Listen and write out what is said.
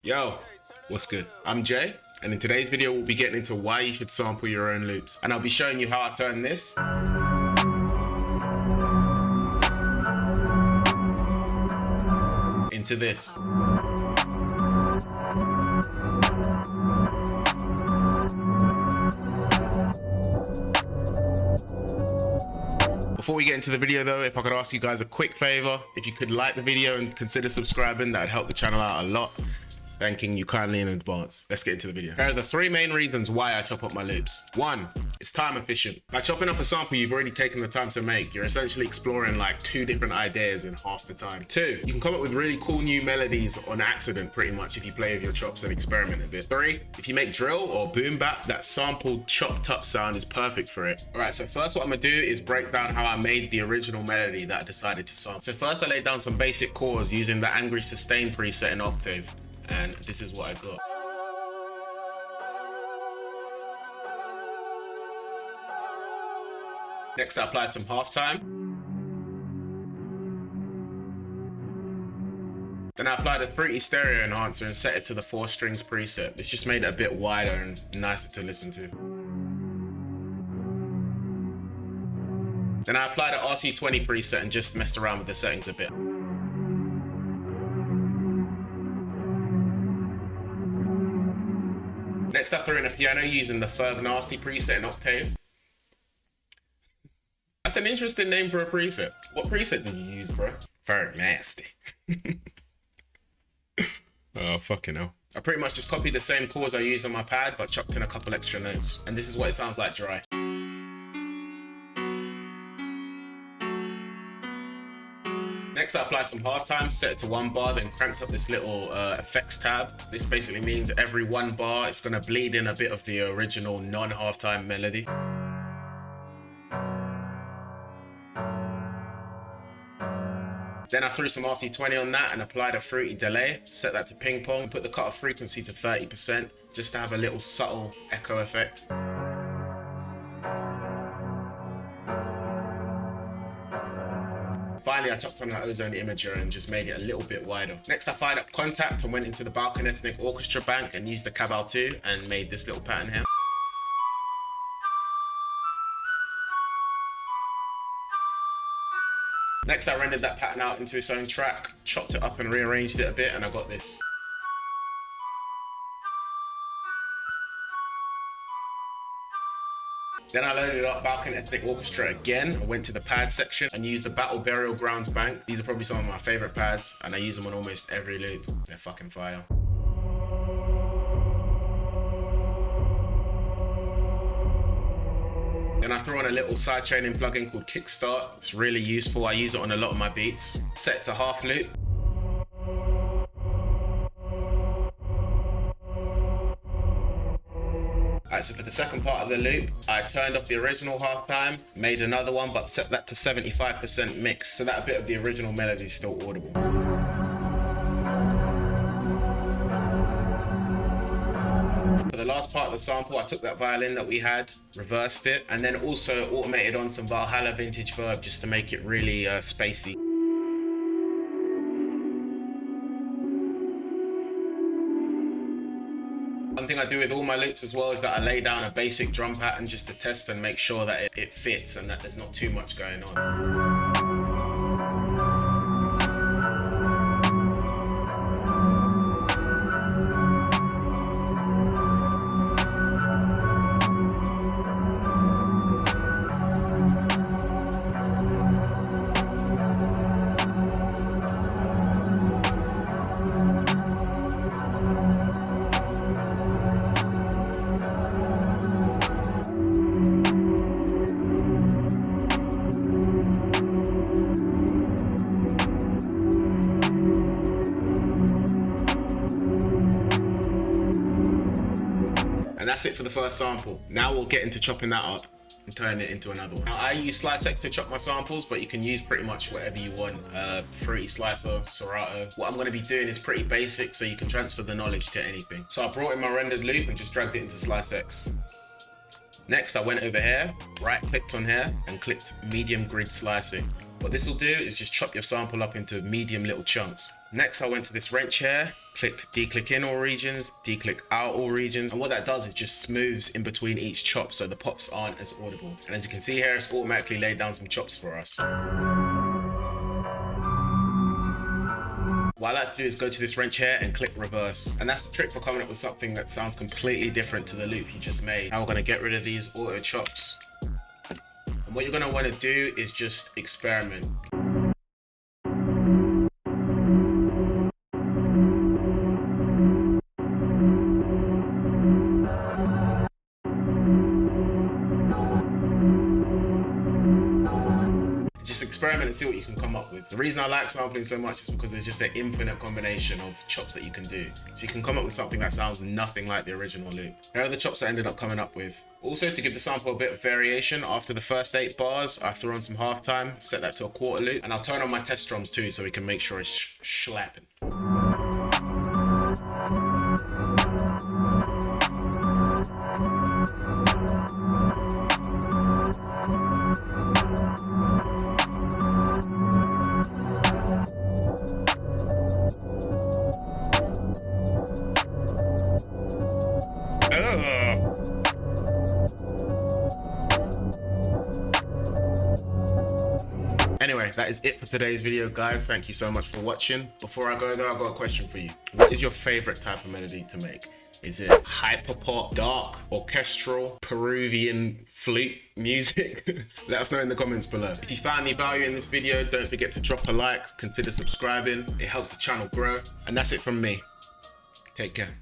Yo, what's good? I'm Jay, and in today's video we'll be getting into why you should sample your own loops. And I'll be showing you how I turn this into this. Before we get into the video though, if I could ask you guys a quick favor, if you could like the video and consider subscribing, that'd help the channel out a lot. Thanking you kindly in advance. Let's get into the video. Here are the three main reasons why I chop up my loops. One, it's time efficient. By chopping up a sample you've already taken the time to make, you're essentially exploring like 2 different ideas in half the time. 2, you can come up with really cool new melodies on accident pretty much if you play with your chops and experiment a bit. 3, if you make drill or boom bap, that sampled chopped up sound is perfect for it. Alright, so first what I'm gonna do is break down how I made the original melody that I decided to sample. So first I laid down some basic chords using the angry sustain preset in Octave. And this is what I got. Next, I applied some halftime. Then I applied a fruity stereo enhancer and set it to the 4 strings preset. This just made it a bit wider and nicer to listen to. Then I applied an RC20 preset and just messed around with the settings a bit. Next, I threw in a piano using the Ferg Nasty preset in Octave. That's an interesting name for a preset. What preset did you use, bro? Ferg Nasty. Oh, fucking hell. I pretty much just copied the same chords I used on my pad, but chucked in a couple extra notes. And this is what it sounds like dry. Next, I applied some halftime, set it to 1 bar, then cranked up this little effects tab. This basically means every 1 bar, it's gonna bleed in a bit of the original non-halftime melody. Then I threw some RC20 on that and applied a fruity delay, set that to ping pong, put the cutoff frequency to 30% just to have a little subtle echo effect. Finally, I chopped on that ozone imager and just made it a little bit wider. Next, I fired up Kontakt and went into the Balkan Ethnic Orchestra bank and used the Cabal 2 and made this little pattern here. Next, I rendered that pattern out into its own track, chopped it up and rearranged it a bit, and I got this. Then I loaded up Balkan Ethnic Orchestra again and went to the pad section and used the Battle Burial Grounds bank. These are probably some of my favorite pads and I use them on almost every loop. They're fucking fire. Then I threw on a little sidechaining plugin called Kickstart. It's really useful. I use it on a lot of my beats. Set it to half loop. Alright, so for the second part of the loop, I turned off the original halftime, made another one, but set that to 75% mix, so that a bit of the original melody is still audible. For the last part of the sample, I took that violin that we had, reversed it, and then also automated on some Valhalla vintage verb just to make it really spacey. One thing I do with all my loops as well is that I lay down a basic drum pattern just to test and make sure that it fits and that there's not too much going on. That's it for the first sample. Now we'll get into chopping that up and turning it into another one. Now, I use Slicex to chop my samples, but you can use pretty much whatever you want. Fruity Slicer, Serato. What I'm gonna be doing is pretty basic, so you can transfer the knowledge to anything. So I brought in my rendered loop and just dragged it into Slicex. Next, I went over here, right clicked on here and clicked medium grid slicing. What this will do is just chop your sample up into medium little chunks. Next, I went to this wrench here, clicked declick in all regions, declick out all regions. And what that does is just smooths in between each chop so the pops aren't as audible. And as you can see here, it's automatically laid down some chops for us. What I like to do is go to this wrench here and click reverse. And that's the trick for coming up with something that sounds completely different to the loop you just made. Now we're gonna get rid of these auto chops. And what you're gonna wanna do is just experiment. Just experiment and see what you can come up with. The reason I like sampling so much is because there's just an infinite combination of chops that you can do. So you can come up with something that sounds nothing like the original loop. Here are the chops I ended up coming up with. Also, to give the sample a bit of variation, after the first 8 bars, I threw on some halftime, set that to a quarter loop, and I'll turn on my test drums too so we can make sure it's slapping. Anyway, that is it for today's video, guys. Thank you so much for watching. Before I go though, I've got a question for you. What is your favorite type of melody to make? Is it hyperpop, dark, orchestral, Peruvian flute music? Let us know in the comments below. If you found any value in this video, don't forget to drop a like, consider subscribing. It helps the channel grow. And that's it from me. Take care.